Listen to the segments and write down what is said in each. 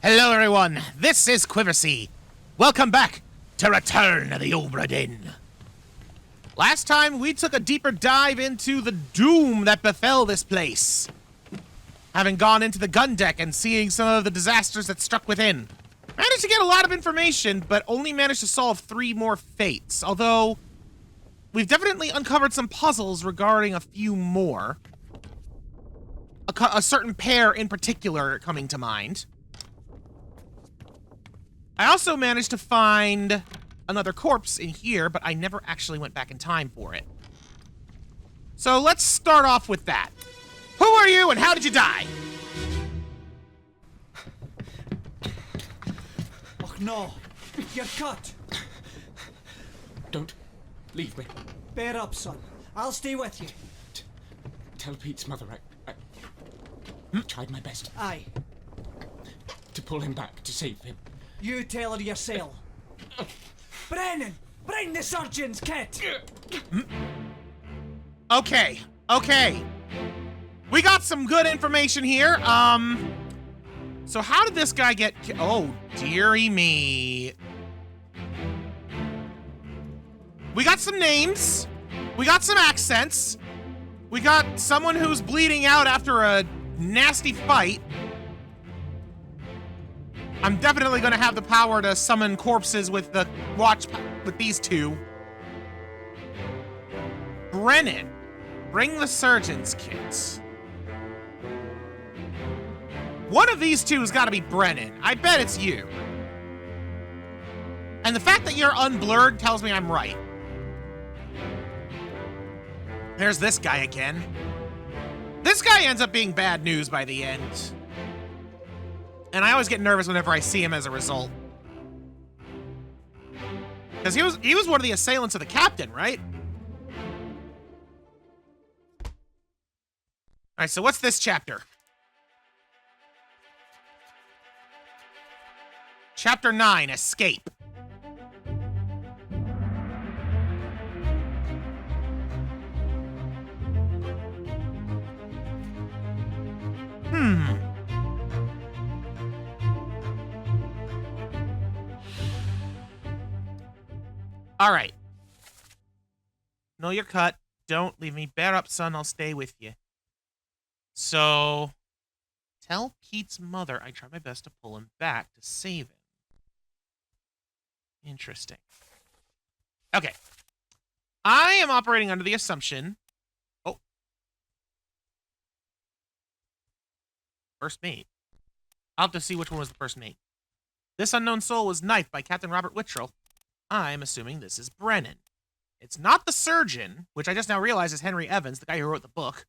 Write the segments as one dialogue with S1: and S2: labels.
S1: Hello everyone, this is Quiversee. Welcome back to Return of the Obra Dinn. Last time we took a deeper dive into the doom that befell this place. Having gone into the gun deck and seeing some of the disasters that struck within. Managed to get a lot of information, but only managed to solve 3 more fates. Although, we've definitely uncovered some puzzles regarding a few more. A certain pair in particular coming to mind. I also managed to find another corpse in here, but I never actually went back in time for it. So let's start off with that. Who are you and how did you die?
S2: Oh no, you're cut.
S3: Don't leave me.
S2: Bear up, son. I'll stay with you.
S3: Tell Pete's mother I tried my best
S2: Aye,
S3: to pull him back, to save him.
S2: you tell her yourself. Brennan, bring the surgeon's kit.
S1: Okay. We got some good information here. So how did this guy get oh, dearie me. We got some names. We got some accents. We got someone who's bleeding out after a nasty fight. I'm definitely gonna have the power to summon corpses with the with these two. Brennan, bring the surgeon's kit. One of these two has got to be Brennan. I bet it's you. And the fact that you're unblurred tells me I'm right. There's this guy again. This guy ends up being bad news by the end. And I always get nervous whenever I see him as a result. Because he was one of the assailants of the captain, right? Alright, so what's this chapter? Chapter 9, Escape. All right. Know your cut. Don't leave me. Bear up, son. I'll stay with you. So, tell Pete's mother I tried my best to pull him back to save him. Interesting. Okay. I am operating under the assumption... Oh. First mate. I'll have to see which one was the first mate. This unknown soul was knifed by Captain Robert Wittrell. I'm assuming this is Brennan. It's not the surgeon, which I just now realize is Henry Evans, the guy who wrote the book.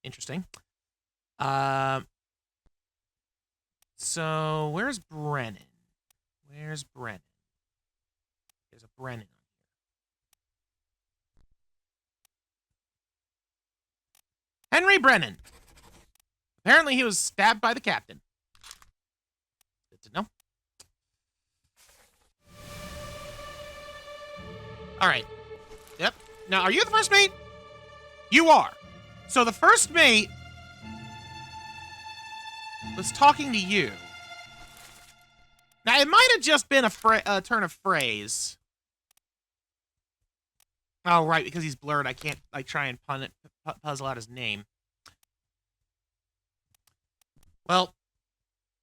S1: Interesting. So, where's Brennan? Where's Brennan? There's a Brennan on here. Henry Brennan. Apparently he was stabbed by the captain. Good to know. Alright. Yep. Now, are you the first mate? You are. So the first mate was talking to you. Now, it might have just been a turn of phrase. Oh, right, because he's blurred, I can't try and puzzle out his name. Well,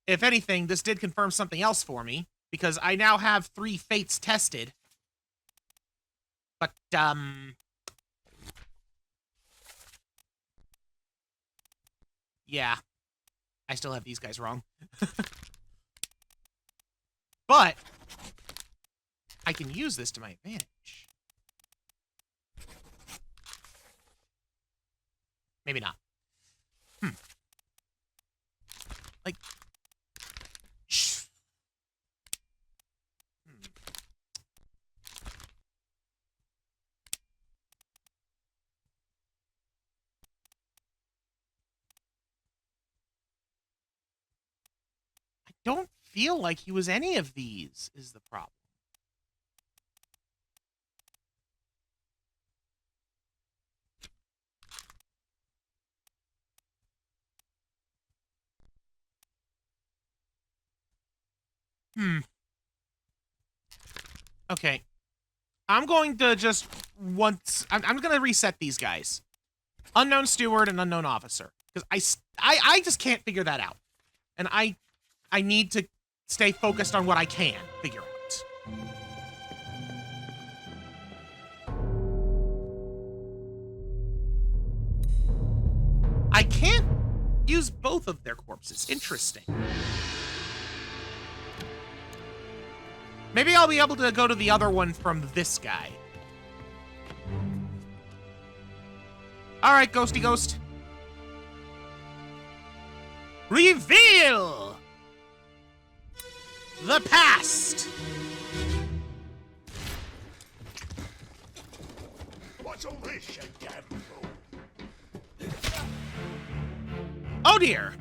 S1: if anything, this did confirm something else for me, because I now have 3 fates tested. But, yeah. I still have these guys wrong. But, I can use this to my advantage. Maybe not. Like... Shh. Don't feel like he was any of these, is the problem. Okay. I'm going to just I'm going to reset these guys. Unknown steward and unknown officer. Because I just can't figure that out. And I need to stay focused on what I can figure out. I can't use both of their corpses. Interesting. Maybe I'll be able to go to the other one from this guy. All right, ghosty ghost. Reveal the past.
S4: What's all this, you damn fool?
S1: Oh dear.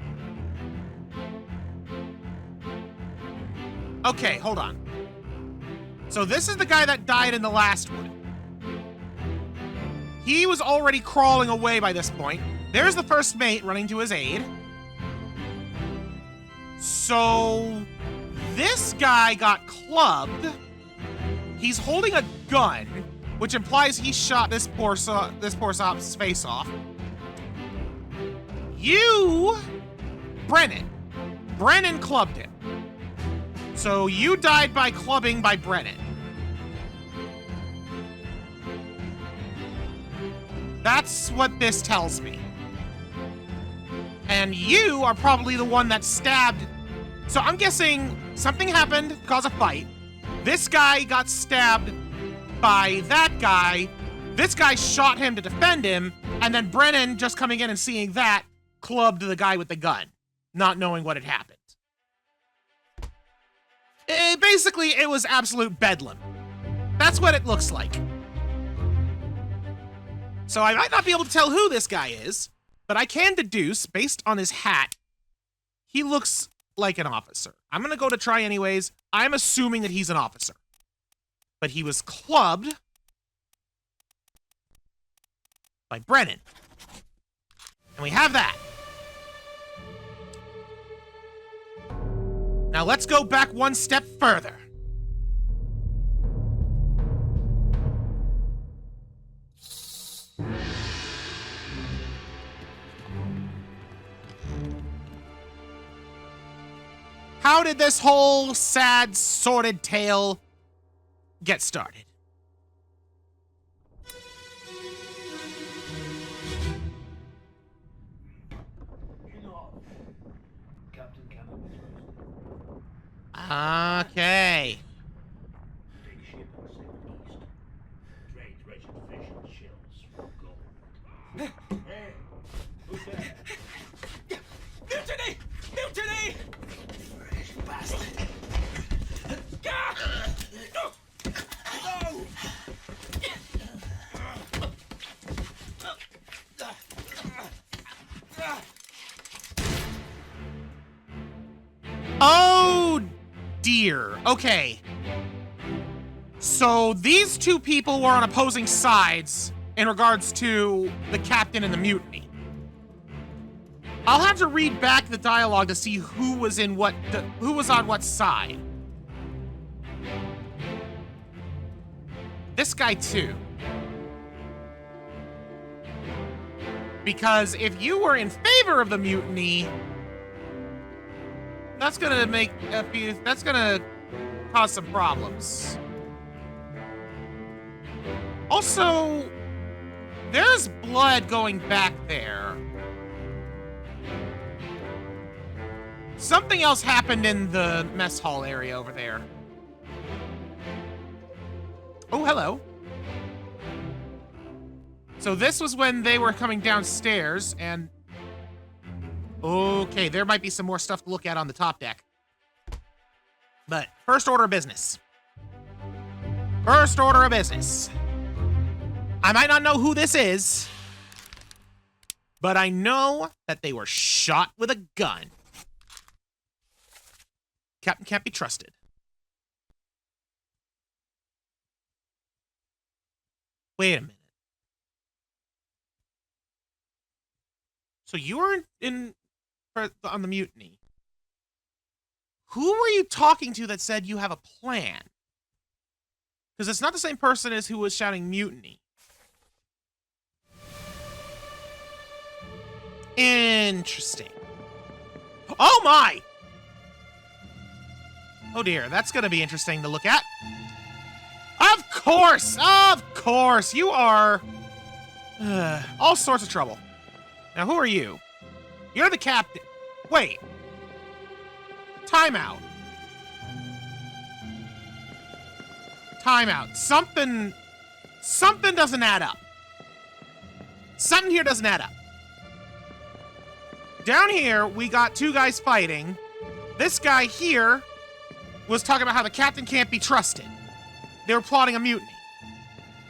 S1: Okay, hold on. So this is the guy that died in the last one. He was already crawling away by this point. There's the first mate running to his aid. So this guy got clubbed. He's holding a gun, which implies he shot this poor sop's face off. You, Brennan clubbed him. So you died by clubbing by Brennan. That's what this tells me. And you are probably the one that stabbed. So I'm guessing something happened, caused a fight. This guy got stabbed by that guy. This guy shot him to defend him. And then Brennan, just coming in and seeing that, clubbed the guy with the gun, not knowing what had happened. Basically, it was absolute bedlam. That's what it looks like. So I might not be able to tell who this guy is, but I can deduce, based on his hat, he looks like an officer. I'm going to go to try anyways. I'm assuming that he's an officer. But he was clubbed by Brennan. And we have that. Now let's go back one step further. How did this whole sad, sordid tale get started? Okay.
S4: Big ship on sail east. Trades wretched fish and shells for gold. Hey, who's that?
S2: Mutiny! Mutiny!
S4: Fresh bastard.
S1: Oh dear. Okay. So these two people were on opposing sides in regards to the captain and the mutiny. I'll have to read back the dialogue to see who was in who was on what side. This guy too. Because if you were in favor of the mutiny, that's gonna cause some problems. Also, there's blood going back there. Something else happened in the mess hall area over there. Oh, hello. So this was when they were coming downstairs, and okay, there might be some more stuff to look at on the top deck. But first order of business. First order of business. I might not know who this is, but I know that they were shot with a gun. Captain can't be trusted. Wait a minute. So you were on the mutiny. Who were you talking to that said you have a plan? Because it's not the same person as who was shouting mutiny. Interesting. Oh my! Oh dear, that's going to be interesting to look at. Of course, you are all sorts of trouble. Now, who are you? You're the captain. Wait. Timeout. Timeout. Something doesn't add up. Something here doesn't add up. Down here, we got two guys fighting. This guy here was talking about how the captain can't be trusted. They were plotting a mutiny.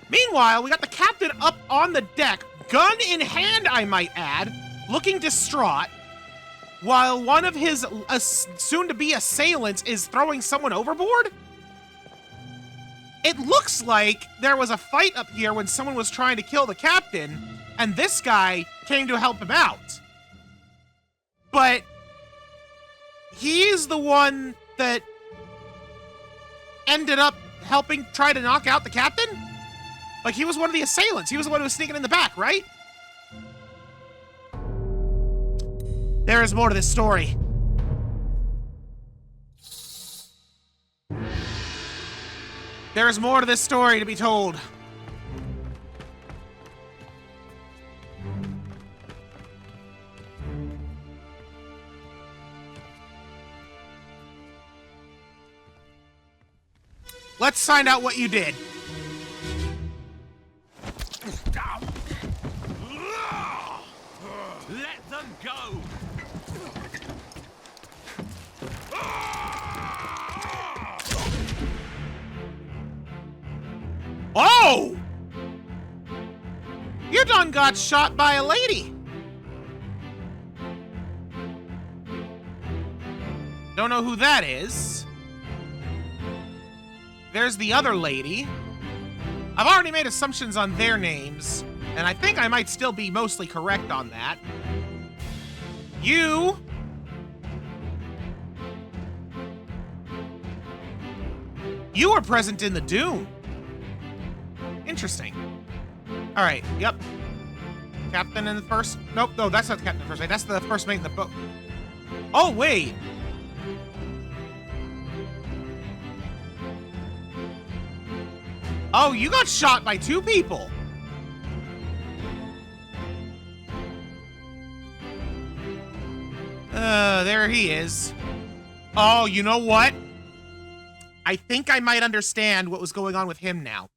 S1: Meanwhile, we got the captain up on the deck, gun in hand, I might add, looking distraught, while one of his soon-to-be assailants is throwing someone overboard? It looks like there was a fight up here when someone was trying to kill the captain, and this guy came to help him out. But he's the one that ended up helping try to knock out the captain? Like, he was one of the assailants. He was the one who was sneaking in the back, right? There is more to this story. There is more to this story to be told. Let's find out what you did.
S5: Let them go!
S1: Oh! You done got shot by a lady. Don't know who that is. There's the other lady. I've already made assumptions on their names, and I think I might still be mostly correct on that. You were present in the Doom. Interesting. All right, yep. Captain in the first... Nope, no, that's not the captain in the first mate. That's the first mate in the boat. Oh, wait. Oh, you got shot by two people. There he is. Oh, you know what? I think I might understand what was going on with him now.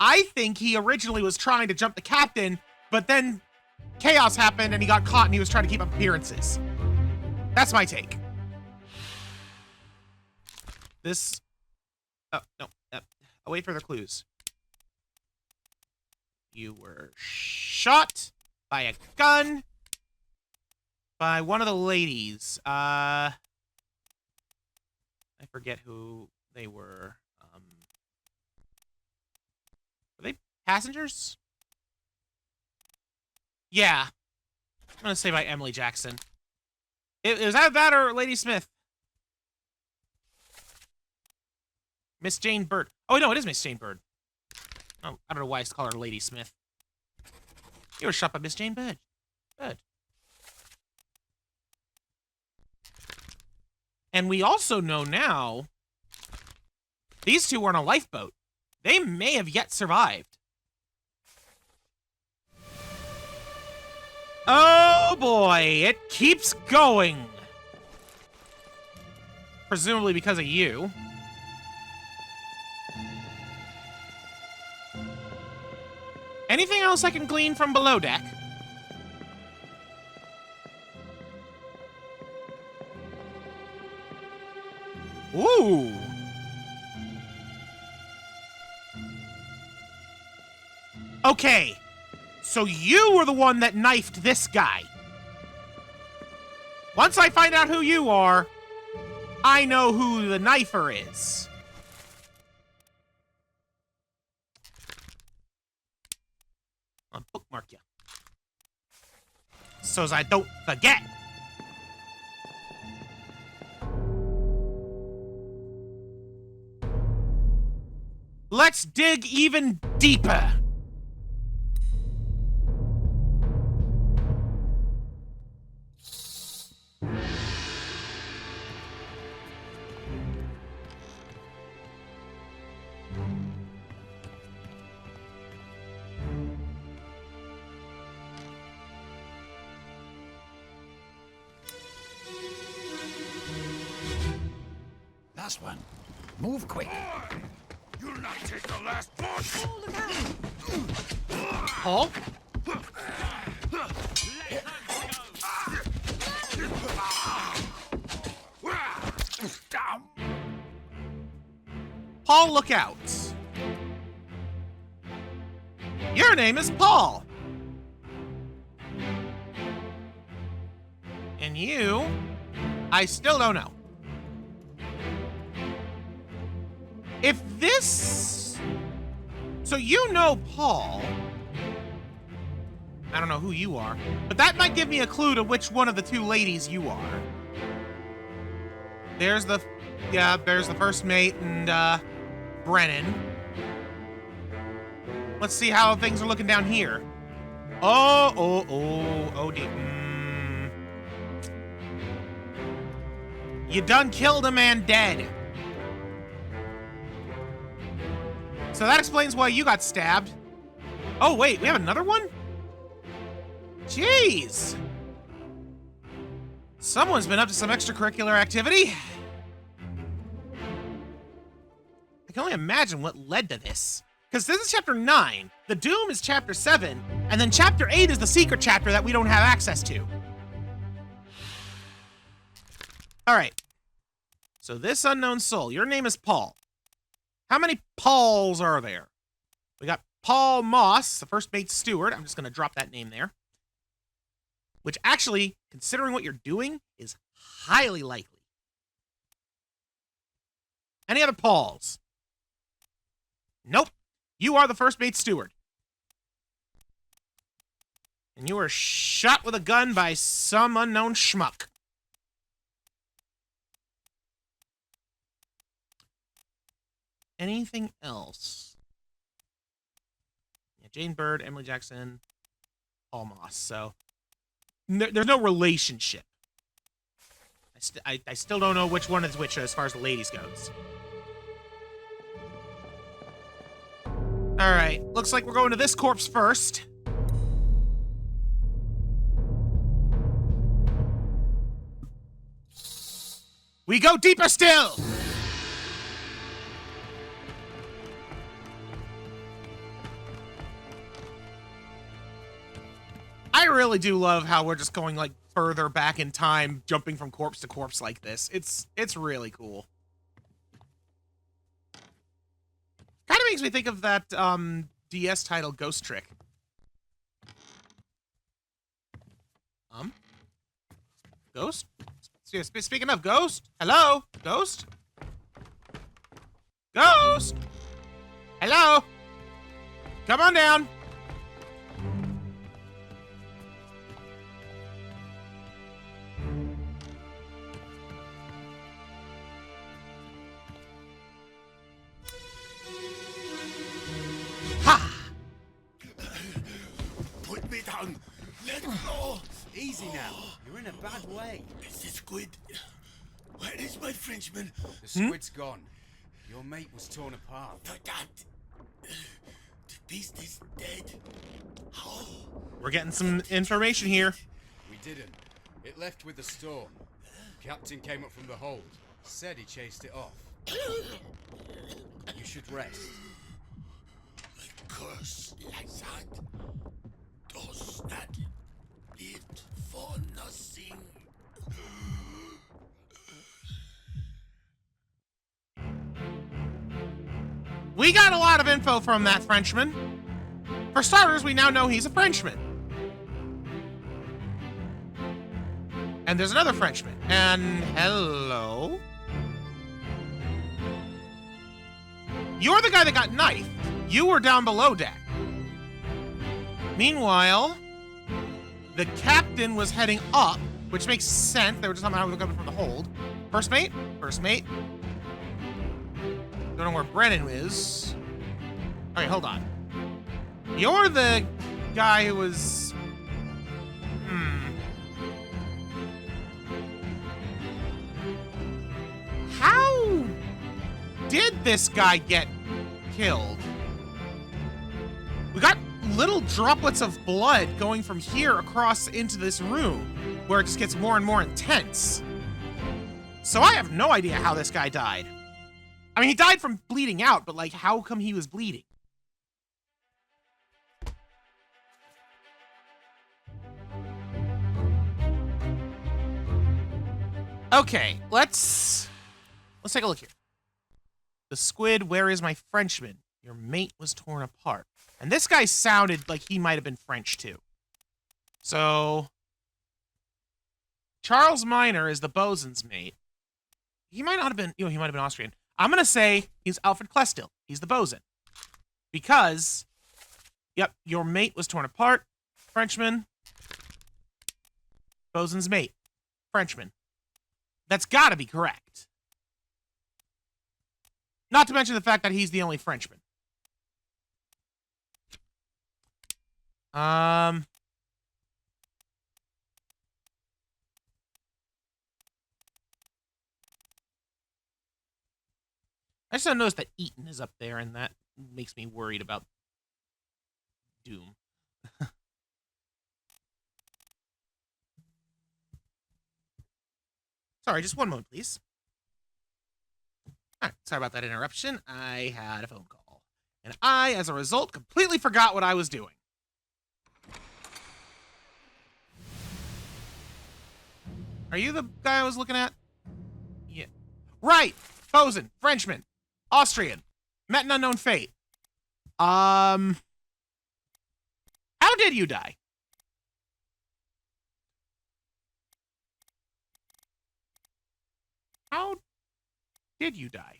S1: I think he originally was trying to jump the captain, but then chaos happened and he got caught and he was trying to keep up appearances. That's my take. This... Oh, no. I'll wait for the clues. You were shot by a gun by one of the ladies. I forget who they were. Were they passengers? Yeah. I'm gonna say by Emily Jackson. It was either that or Lady Smith. Miss Jane Bird. Oh, no, it is Miss Jane Bird. Oh, I don't know why I call her Lady Smith. You were shot by Miss Jane Bird. Good. And we also know now these two were on a lifeboat. They may have yet survived. Oh boy, it keeps going. Presumably because of you. Anything else I can glean from below deck? Ooh. Okay. So you were the one that knifed this guy. Once I find out who you are, I know who the knifer is. I'll bookmark you. So as I don't forget. Let's dig even deeper.
S5: Last one. Move quick.
S4: You'll not take the last punch!
S1: Paul? Paul, look out. Your name is Paul. And you, I still don't know. If this... So you know Paul. I don't know who you are, but that might give me a clue to which one of the two ladies you are. There's the first mate and, Brennan. Let's see how things are looking down here. Oh, dear. You done killed a man dead. So that explains why you got stabbed. Oh, wait, we have another one? Jeez. Someone's been up to some extracurricular activity. I can only imagine what led to this. Because this is chapter 9, the Doom is chapter 7, and then chapter 8 is the secret chapter that we don't have access to. All right. So this unknown soul, your name is Paul. How many Pauls are there? We got Paul Moss, the first mate steward. I'm just going to drop that name there. Which actually, considering what you're doing, is highly likely. Any other Pauls? Nope. You are the first mate steward. And you were shot with a gun by some unknown schmuck. Anything else? Yeah, Jane Bird, Emily Jackson, Paul Moss. So there's no relationship. I still don't know which one is which as far as the ladies goes. All right, looks like we're going to this corpse first. We go deeper still. I really do love how we're just going like further back in time, jumping from corpse to corpse like this. It's really cool. Kind of makes me think of that DS title Ghost Trick. Ghost? Speaking of Ghost, hello? Ghost? Ghost? Hello? Come on down.
S4: Put me down! Let go!
S6: Easy now. You're in a bad way.
S4: It's the squid. Where is my Frenchman?
S6: The squid's gone. Your mate was torn apart.
S4: The beast is dead. How?
S1: We're getting some information here.
S6: We didn't. It left with the storm. Captain came up from the hold. Said he chased it off. You should rest.
S4: A curse like that does not live for nothing.
S1: We got a lot of info from that Frenchman. For starters, we now know he's a Frenchman. And there's another Frenchman. And hello? You're the guy that got knifed. You were down below deck. Meanwhile, the captain was heading up, which makes sense. They were just talking about how we were coming from the hold. First mate? First mate. Don't know where Brennan is. Okay, hold on. You're the guy who was... How did this guy get killed? We got little droplets of blood going from here across into this room, where it just gets more and more intense. So I have no idea how this guy died. I mean, he died from bleeding out, but, like, how come he was bleeding? Okay, let's take a look here. The squid, where is my Frenchman? Your mate was torn apart. And this guy sounded like he might have been French, too. So, Charles Minor is the bosun's mate. He might not have been, he might have been Austrian. I'm going to say he's Alfred Klestil. He's the bosun. Because, yep, your mate was torn apart. Frenchman. Bosun's mate. Frenchman. That's got to be correct. Not to mention the fact that he's the only Frenchman. I just noticed that Eaton is up there, and that makes me worried about Doom. Sorry, just one moment, please. All right, sorry about that interruption. I had a phone call. And I, as a result, completely forgot what I was doing. Are you the guy I was looking at? Yeah. Right! Bosun, Frenchman, Austrian, met an unknown fate. How did you die? How did you die?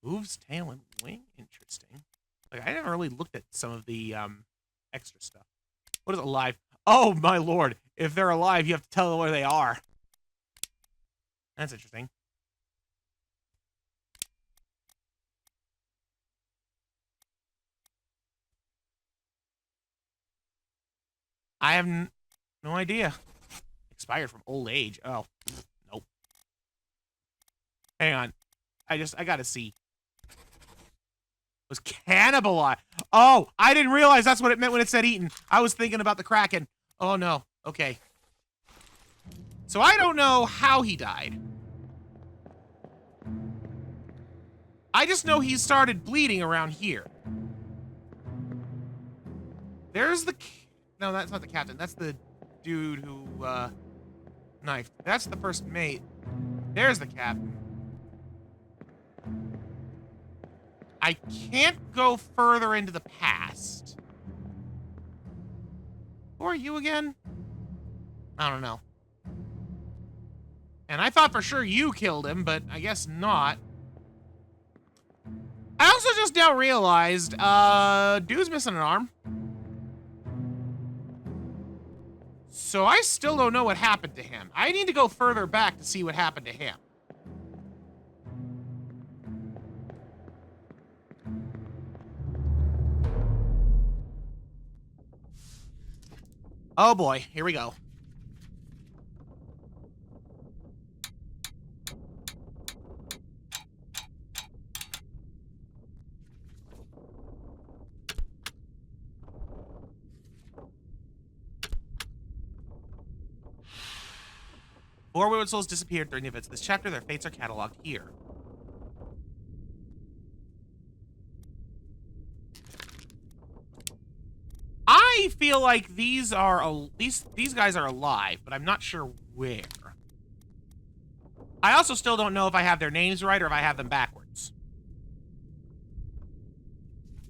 S1: Moves, tail, and wing? Interesting. Like, I never really looked at some of the extra stuff. What is alive? Oh, my lord. If they're alive, you have to tell them where they are. That's interesting. I have no idea. Expired from old age. Oh, nope. Hang on. I gotta see. Was cannibalized. Oh, I didn't realize that's what it meant when it said eaten. I was thinking about the Kraken. Oh, no. Okay. So I don't know how he died. I just know he started bleeding around here. There's the... No, that's not the captain. That's the dude who, knifed. That's the first mate. There's the captain. I can't go further into the past. Who are you again? I don't know. And I thought for sure you killed him, but I guess not. I also just now realized, dude's missing an arm. So I still don't know what happened to him. I need to go further back to see what happened to him. Oh boy, here we go. Four wayward souls disappeared during the events of this chapter. Their fates are cataloged here. I feel like these guys are alive, but I'm not sure where. I also still don't know if I have their names right or if I have them backwards.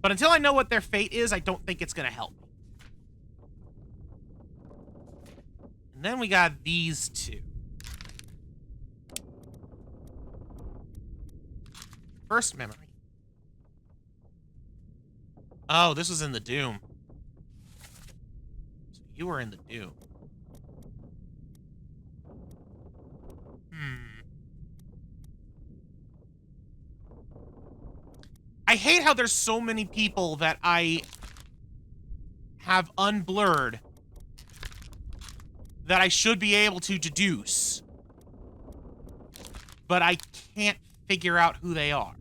S1: But until I know what their fate is, I don't think it's gonna help me. And then we got these two. First memory. Oh, this was in the Doom. So you were in the Doom. I hate how there's so many people that I have unblurred that I should be able to deduce. But I can't figure out who they are.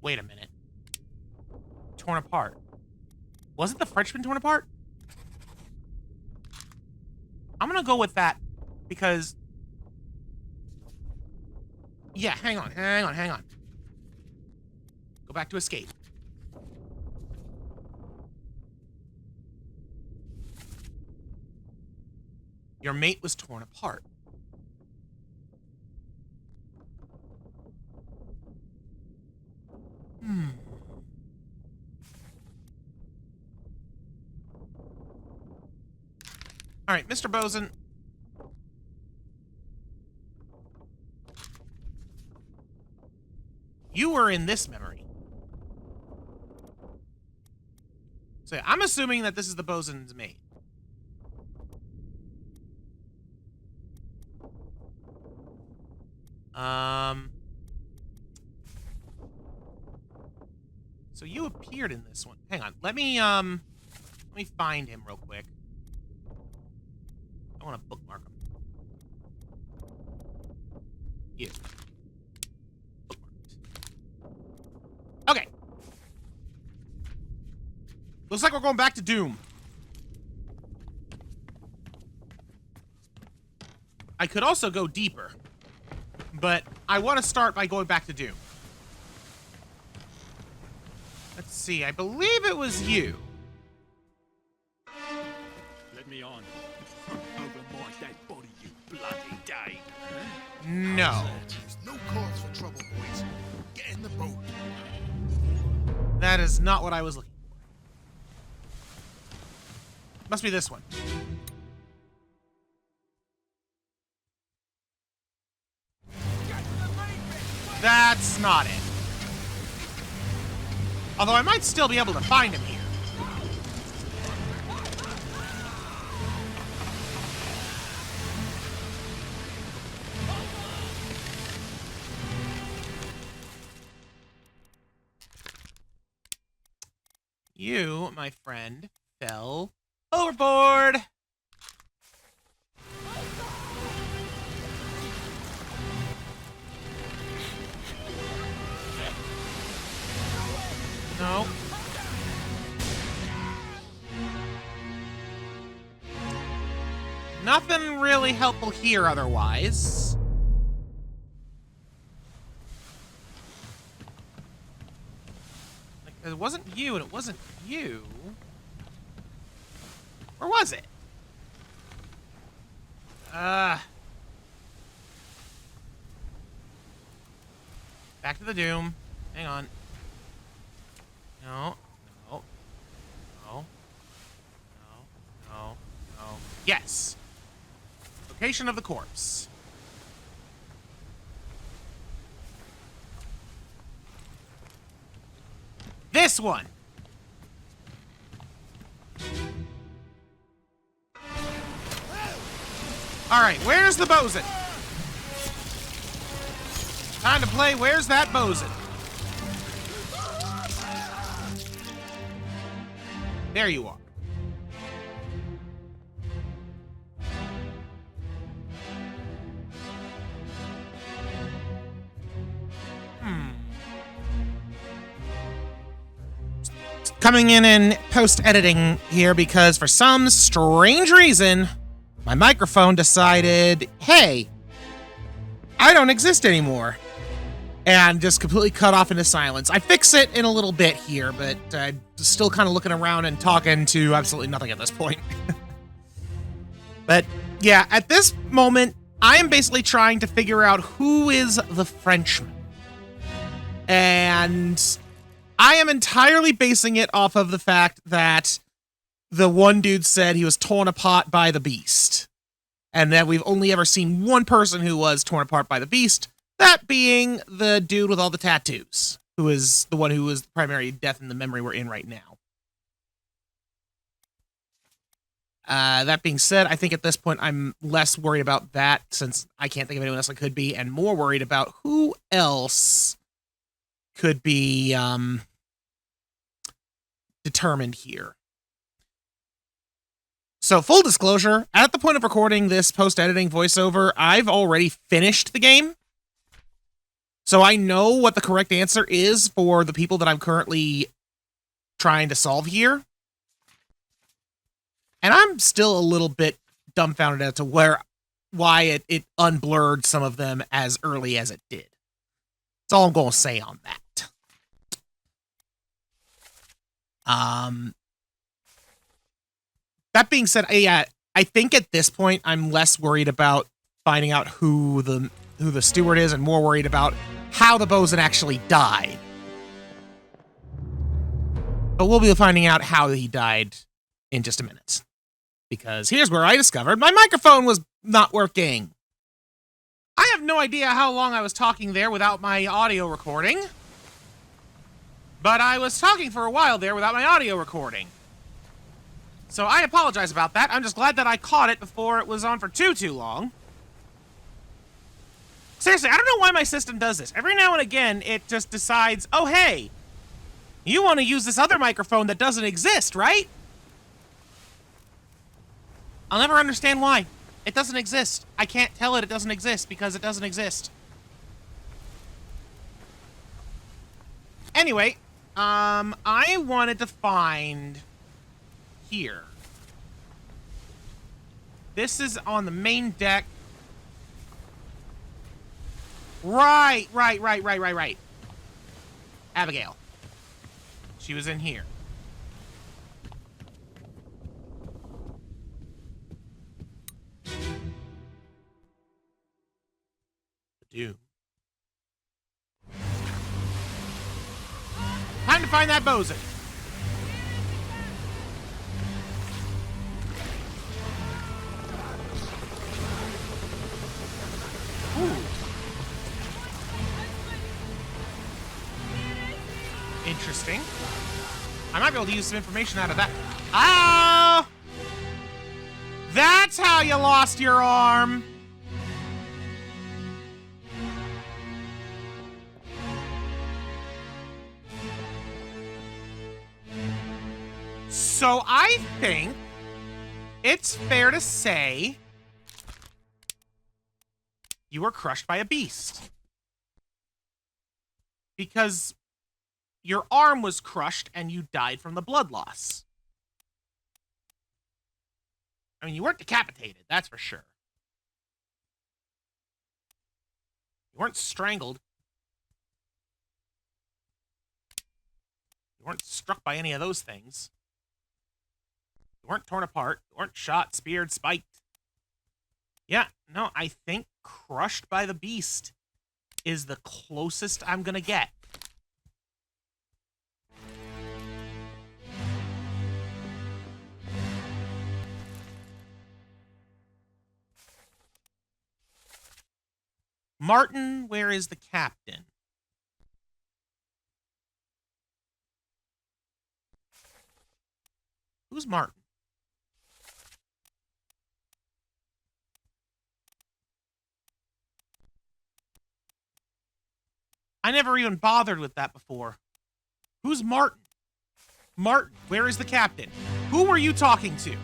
S1: Wait a minute. Torn apart. Wasn't the Frenchman torn apart? I'm gonna go with that because... Yeah, hang on. Go back to escape. Your mate was torn apart. All right, Mr. Bosun. You were in this memory. So I'm assuming that this is the Bosun's mate. So you appeared in this one. Hang on. Let me find him real quick. I want to bookmark him. You. Bookmarked. Okay. Looks like we're going back to Doom. I could also go deeper, but I want to start by going back to Doom. Let's see, I believe it was you.
S4: Let me on. Over my dead body, you bloody day.
S1: No.
S5: There's no cause for trouble, boys. Get in the boat.
S1: That is not what I was looking for. Must be this one. That's not it. Although I might still be able to find him here. You, my friend, fell overboard. No. Nothing really helpful here otherwise. Like, it wasn't you and it wasn't you. Or was it? Back to the Doom. Hang on. No. Yes. Location of the corpse. This one. All right, where's the bosun? Time to play Where's That Bosun? There you are. Coming in post-editing here because for some strange reason, my microphone decided, hey, I don't exist anymore. And just completely cut off into silence. I fix it in a little bit here, but still kind of looking around and talking to absolutely nothing at this point. But yeah, at this moment, I am basically trying to figure out who is the Frenchman. And I am entirely basing it off of the fact that the one dude said he was torn apart by the beast. And that we've only ever seen one person who was torn apart by the beast. That being the dude with all the tattoos, who is the one who was the primary death in the memory we're in right now. That being said, I think at this point I'm less worried about that since I can't think of anyone else I could be, and more worried about who else could be determined here. So, full disclosure, at the point of recording this post-editing voiceover, I've already finished the game. So I know what the correct answer is for the people that I'm currently trying to solve here. And I'm still a little bit dumbfounded as to why it unblurred some of them as early as it did. That's all I'm going to say on that. That being said, I think at this point I'm less worried about finding out who the steward is and more worried about how the bosun actually died. But we'll be finding out how he died in just a minute. Because here's where I discovered my microphone was not working. I have no idea how long I was talking there without my audio recording. But I was talking for a while there without my audio recording. So I apologize about that. I'm just glad that I caught it before it was on for too long. Seriously, I don't know why my system does this. Every now and again, it just decides, oh, hey, you want to use this other microphone that doesn't exist, right? I'll never understand why. It doesn't exist. I can't tell it doesn't exist because it doesn't exist. Anyway, I wanted to find here. This is on the main deck. Right. Abigail. She was in here. Doom. Time to find that bosun. Ooh. Interesting. I might be able to use some information out of that. Oh! That's how you lost your arm. So I think it's fair to say you were crushed by a beast. Because your arm was crushed and you died from the blood loss. I mean, you weren't decapitated, that's for sure. You weren't strangled. You weren't struck by any of those things. You weren't torn apart. You weren't shot, speared, spiked. Yeah, no, I think crushed by the beast is the closest I'm gonna get. Martin, where is the captain? Who's Martin? I never even bothered with that before. Who's Martin? Martin, where is the captain? Who were you talking to?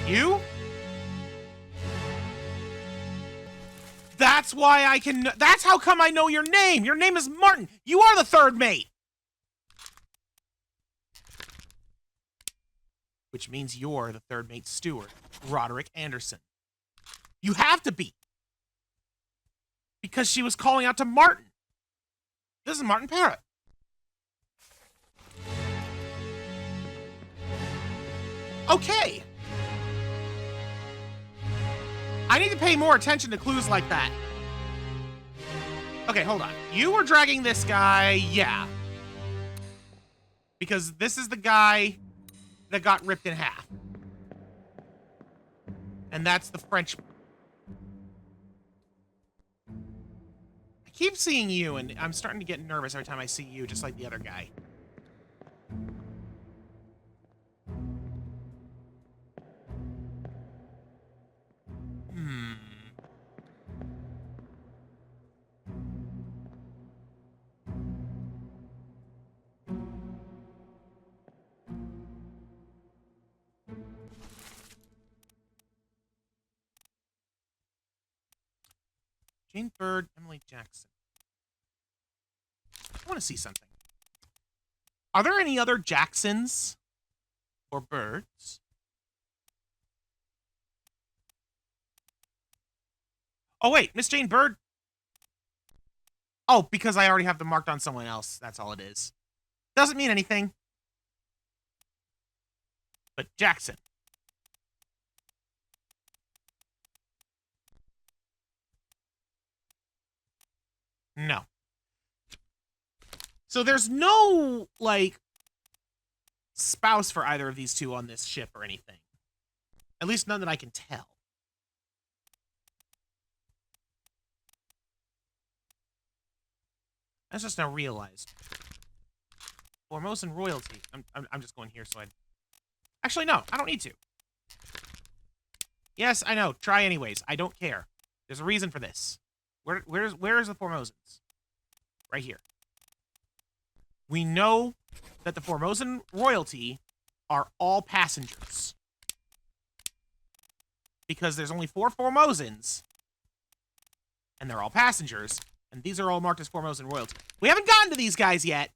S1: You? That's why I can... That's how come I know your name. Your name is Martin. You are the third mate. Which means you're the third mate steward, Roderick Anderson. You have to be. Because she was calling out to Martin. This is Martin Parrott. Okay. I need to pay more attention to clues like that. Okay, hold on. You were dragging this guy, yeah. Because this is the guy that got ripped in half. And that's the Frenchman. I keep seeing you, and I'm starting to get nervous every time I see you, just like the other guy. Jane Bird, Emily Jackson. I want to see something. Are there any other Jacksons or Birds? Oh, wait, Miss Jane Bird. Oh, because I already have them marked on someone else. That's all it is. Doesn't mean anything. But Jackson. No. So there's no, like, spouse for either of these two on this ship or anything. At least none that I can tell. I just now realized. Formosan royalty. I'm just going here so I... Actually, no. I don't need to. Yes, I know. Try anyways. I don't care. There's a reason for this. Where is the Formosans? Right here. We know that the Formosan royalty are all passengers. Because there's only 4 Formosans. And they're all passengers. And these are all marked as Formosan royalty. We haven't gotten to these guys yet.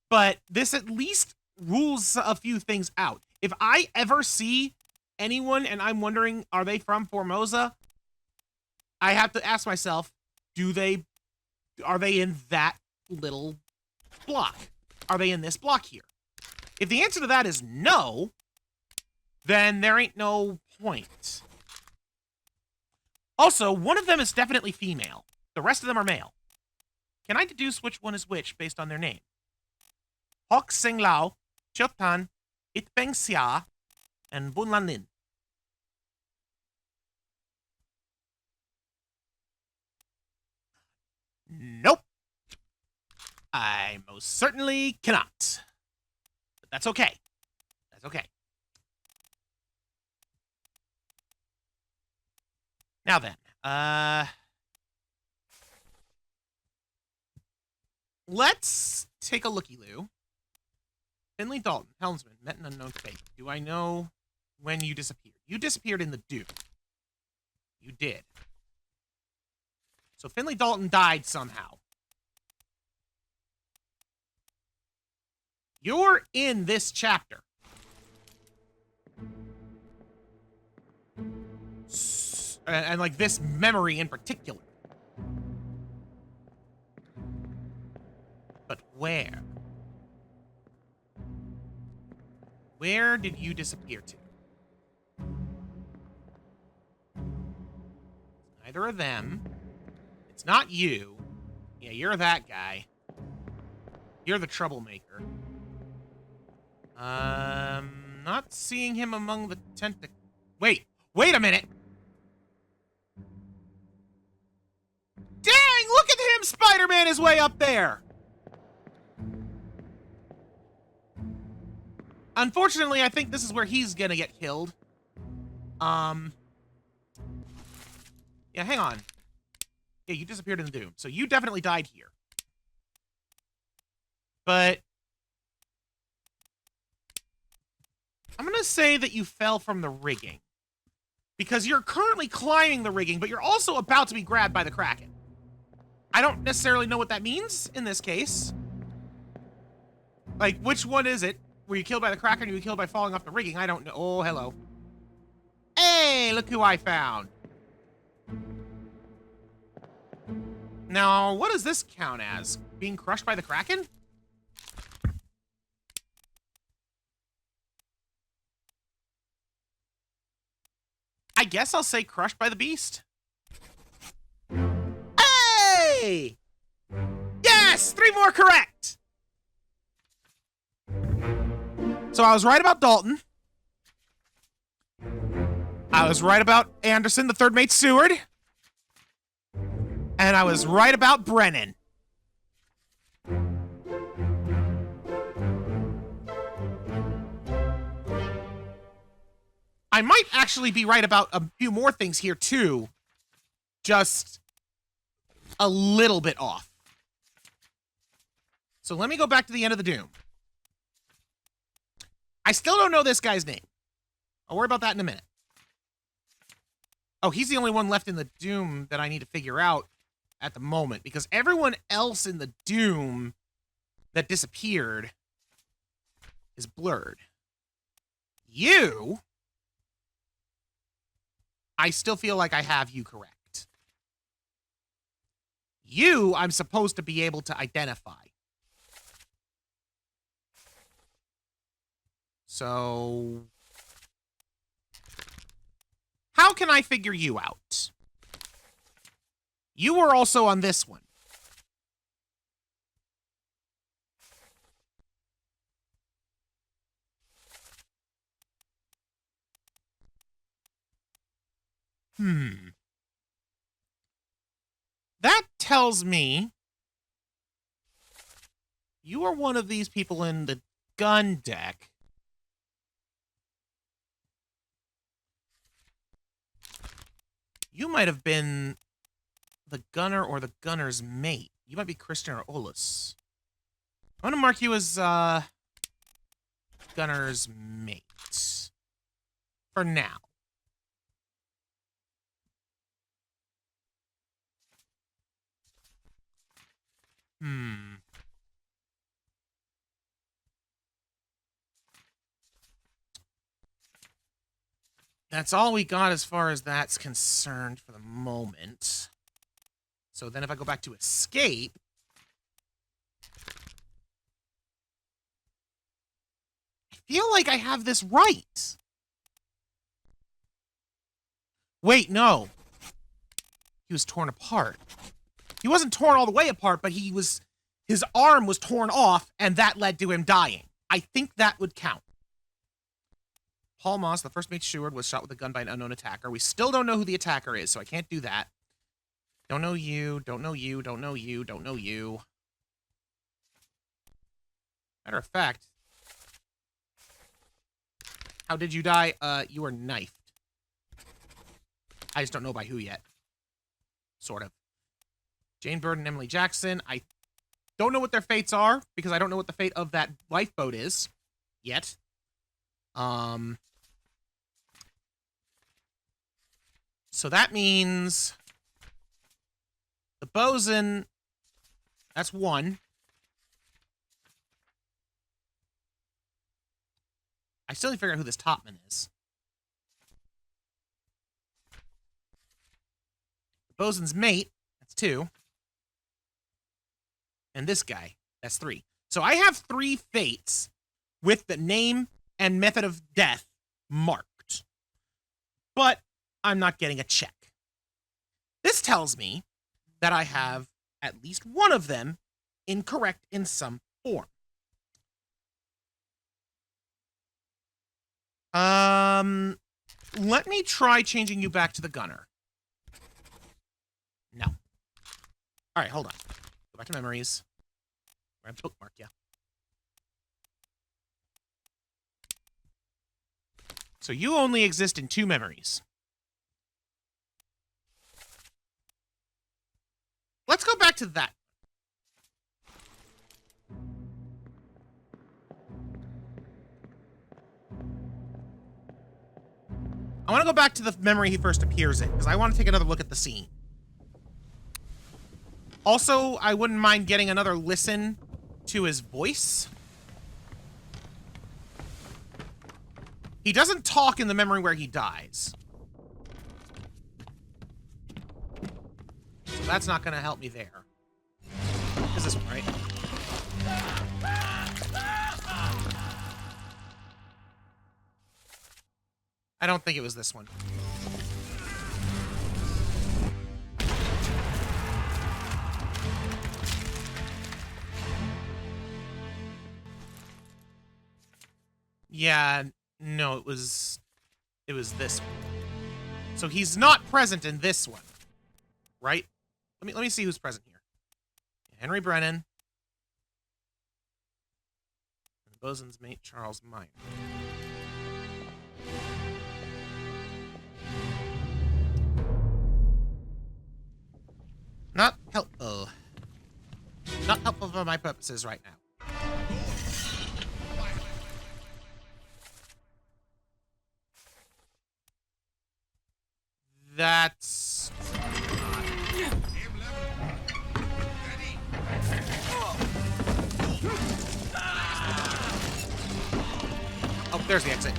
S1: But this at least rules a few things out. If I ever see anyone and I'm wondering, are they from Formosa? I have to ask myself, are they in that little block? Are they in this block here? If the answer to that is no, then there ain't no point. Also, one of them is definitely female. The rest of them are male. Can I deduce which one is which based on their name? Hok Seng Lao, Chotan, It Beng Xia, and Bun Lan Lin. Nope. I most certainly cannot. But that's okay. That's okay. Now then, let's take a looky-loo. Finley Dalton, helmsman, met an unknown fate. Do I know when you disappeared? You disappeared in the Doom. You did. So Finley Dalton died somehow. You're in this chapter. And like this memory in particular. But where? Where did you disappear to? Neither of them. It's not you. Yeah, you're that guy. You're the troublemaker. Not seeing him among the Wait a minute! Dang, look at him! Spider-Man is way up there! Unfortunately, I think this is where he's gonna get killed. Yeah, hang on. Yeah, you disappeared in the Doom. So you definitely died here. But I'm gonna say that you fell from the rigging. Because you're currently climbing the rigging, but you're also about to be grabbed by the Kraken. I don't necessarily know what that means in this case. Like, which one is it? Were you killed by the Kraken or were you killed by falling off the rigging? I don't know. Oh, hello. Hey, look who I found. Now, what does this count as? Being crushed by the Kraken? I guess I'll say crushed by the beast. Hey! Yes! 3 more correct! So I was right about Dalton. I was right about Anderson, the third mate Seward. And I was right about Brennan. I might actually be right about a few more things here, too. Just a little bit off. So let me go back to the end of the Doom. I still don't know this guy's name. I'll worry about that in a minute. Oh, he's the only one left in the Doom that I need to figure out at the moment, because everyone else in the Doom that disappeared is blurred. You, I still feel like I have you correct. You, I'm supposed to be able to identify. So, how can I figure you out? You were also on this one. That tells me you are one of these people in the gun deck. You might have been the gunner or the gunner's mate. You might be Christian or Olus. I'm gonna mark you as gunner's mate for now. That's all we got as far as that's concerned for the moment. So then if I go back to escape, I feel like I have this right. Wait, no. He was torn apart. He wasn't torn all the way apart, but his arm was torn off, and that led to him dying. I think that would count. Paul Moss, the first mate steward, was shot with a gun by an unknown attacker. We still don't know who the attacker is, so I can't do that. Don't know you, don't know you, don't know you, don't know you. Matter of fact, how did you die? You were knifed. I just don't know by who yet. Sort of. Jane Bird and Emily Jackson. I don't know what their fates are, because I don't know what the fate of that lifeboat is yet. So that means the bosun, that's one. I still need to figure out who this topman is. The bosun's mate, that's two. And this guy, that's three. So I have 3 fates with the name and method of death marked. But I'm not getting a check. This tells me that I have at least one of them incorrect in some form. Let me try changing you back to the gunner. No. All right, hold on. Go back to memories. Where I bookmark you. So you only exist in 2 memories. Let's go back to that. I want to go back to the memory he first appears in, because I want to take another look at the scene. Also, I wouldn't mind getting another listen to his voice. He doesn't talk in the memory where he dies. So that's not going to help me there. Is this one, right? I don't think it was this one. Yeah, no, it was this one. So he's not present in this one, right? Let me see who's present here. Henry Brennan. And the bosun's mate, Charles Meyer. Not helpful. Not helpful for my purposes right now. there's the exit.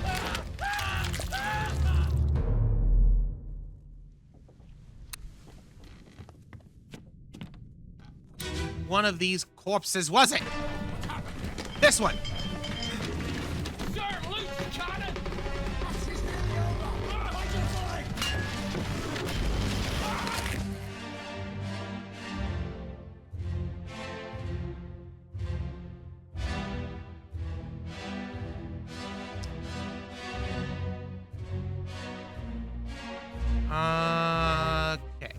S1: One of these corpses was it? This one. Okay.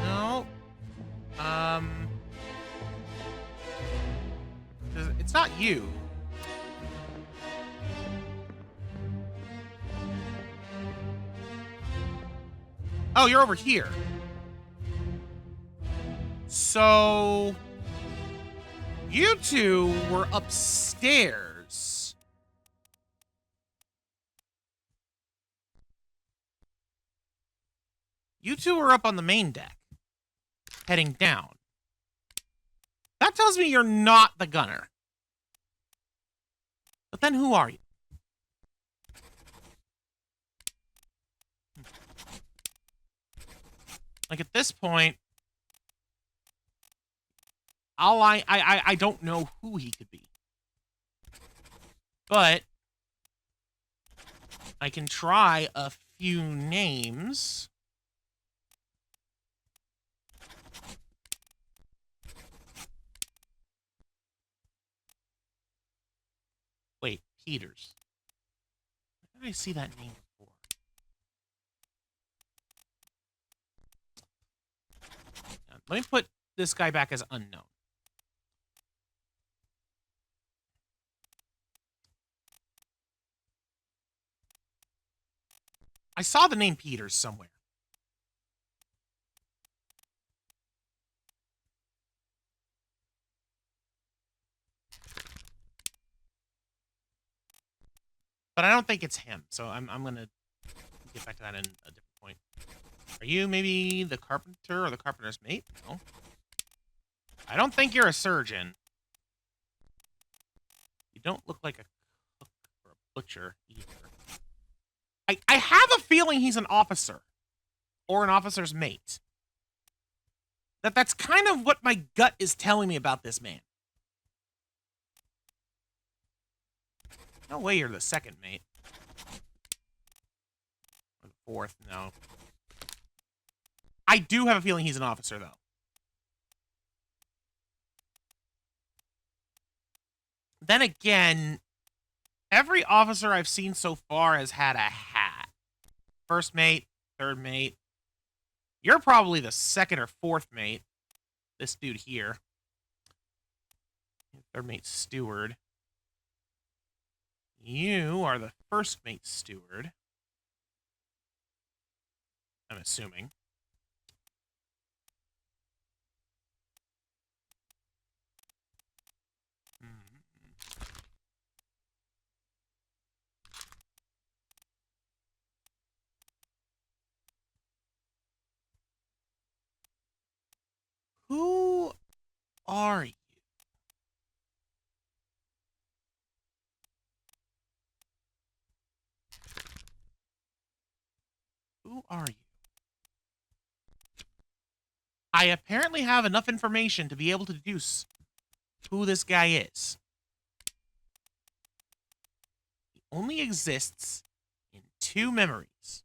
S1: No. It's not you. Oh, you're over here. So you two were upstairs. You two were up on the main deck, heading down. That tells me you're not the gunner. But then who are you? Like, at this point, I don't know who he could be. But I can try a few names. Wait, Peters. Where did I see that name before? Let me put this guy back as unknown. I saw the name Peters somewhere. But I don't think it's him, so I'm gonna get back to that in a different point. Are you maybe the carpenter or the carpenter's mate? No. I don't think you're a surgeon. You don't look like a cook or a butcher either. I have a feeling he's an officer. Or an officer's mate. That's kind of what my gut is telling me about this man. No way you're the second mate. Or the fourth, no. I do have a feeling he's an officer, though. Then again, every officer I've seen so far has had a hat. First mate, third mate. You're probably the second or fourth mate. This dude here. Third mate steward. You are the first mate steward. I'm assuming. Who are you? Who are you? I apparently have enough information to be able to deduce who this guy is. He only exists in 2 memories.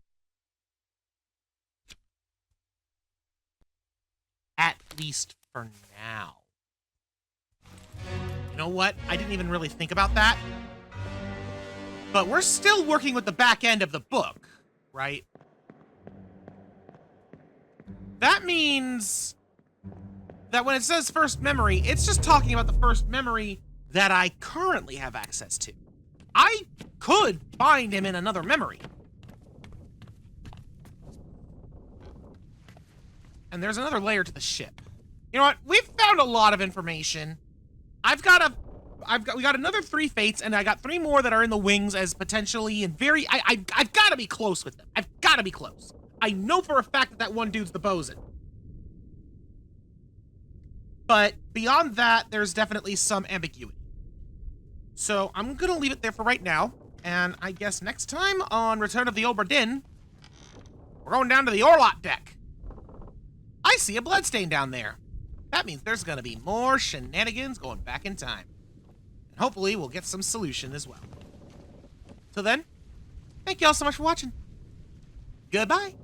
S1: At least for now. You know what? I didn't even really think about that. But we're still working with the back end of the book, right? That means that when it says first memory, it's just talking about the first memory that I currently have access to. I could find him in another memory. And there's another layer to the ship. You know what? We've found a lot of information. We got another 3 fates, and I got 3 more that are in the wings as potentially and very. I've got to be close with them. I've got to be close. I know for a fact that one dude's the bosun. But beyond that, there's definitely some ambiguity. So I'm gonna leave it there for right now, and I guess next time on Return of the Obra Dinn, we're going down to the Orlot deck. I see a bloodstain down there. That means there's gonna be more shenanigans going back in time. And hopefully we'll get some solution as well. Till then, thank you all so much for watching. Goodbye.